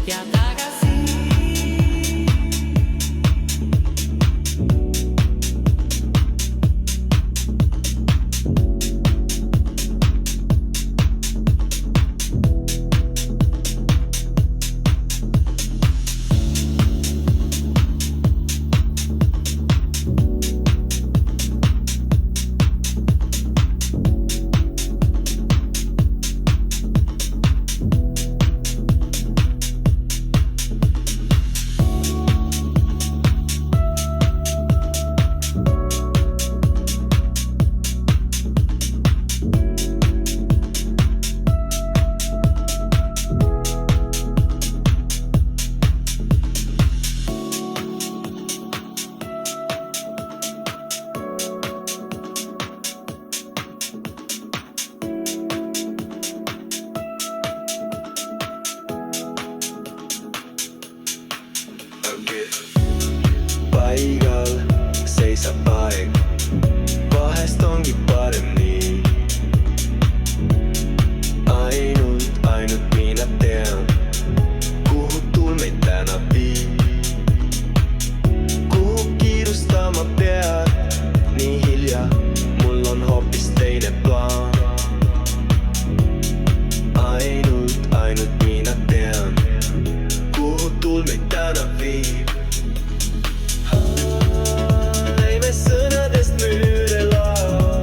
ja tagasi. Paigal seisab aeg, vahest ongi parem nii. Ainult mina tean, kuhu tuul meid täna viib. Kuhu kiirustama pead, nii hilja, mul on hoopis teine plaan. Ainult mina tean, kuhu tuul meid täna viib. Näime sõnadest müüre lao,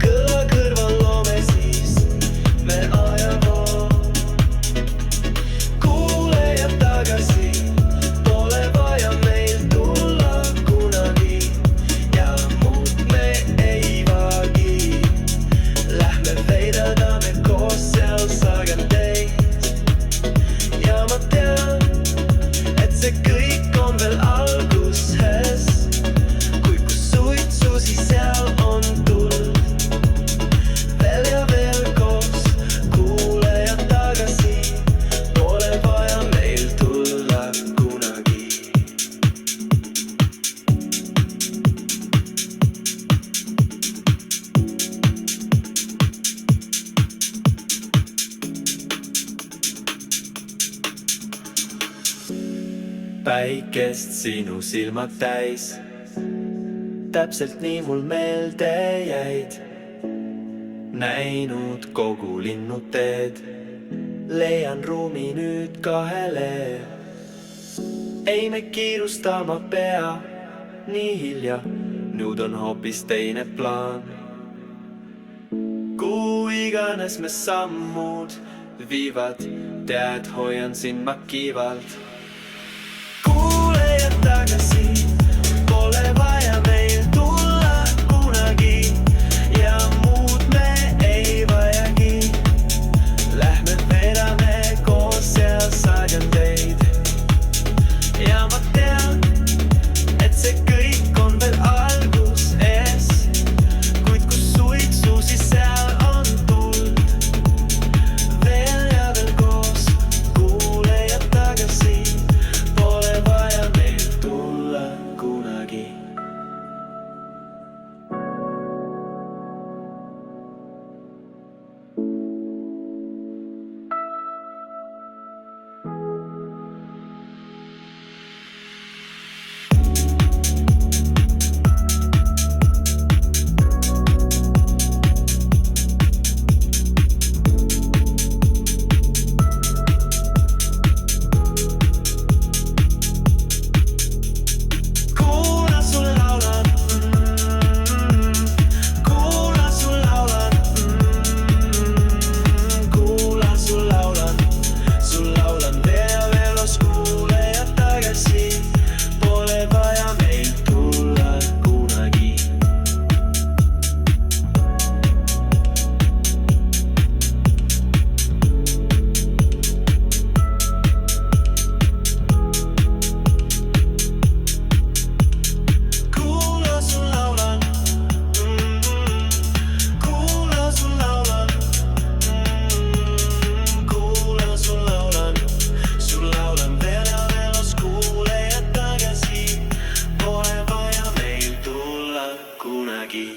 kõla kõrval loome siis me ajavoo. Kuulejad tagasi, pole vaja meil tulla kunagi ja muud me ei vaagi. Lähme veidadame koos seal sagandeid. Ja ma tean, et see kõik on veel alguses, kui kus suitsusi seal on tuld. Veel ja veel koos, kuulejad tagasi, pole vaja meil tulla kunagi. Päikest sinu silmad täis, täpselt nii mul meelde jäid. Näinud kogu linnuteed, leian ruumi nüüd kahele. Ei me kiirustama pea, nii hilja, nüüd on hoopis teine plaan. Kuhu iganes me sammud viivad, tead, hoian sind ma kiivalt. Kuulejad tagasi, pole vaja meil tulla kunagi ja muud me ei vajagi. Lähme vedame koos seal sagandeid. Ja ma tean, et see kõik on veel alguses, kuid kus suitsusi seal on tuld. Veel ja veel koos, kuulejad tagasi, pole vaja meil tulla kunagi. Pole vaja meil tulla kunagi. Kuula sul laulan, kuula sul laulan, kuula sul laulan veel ja veel os kuulejad tagasi. Pole vaja meil tulla kunagi.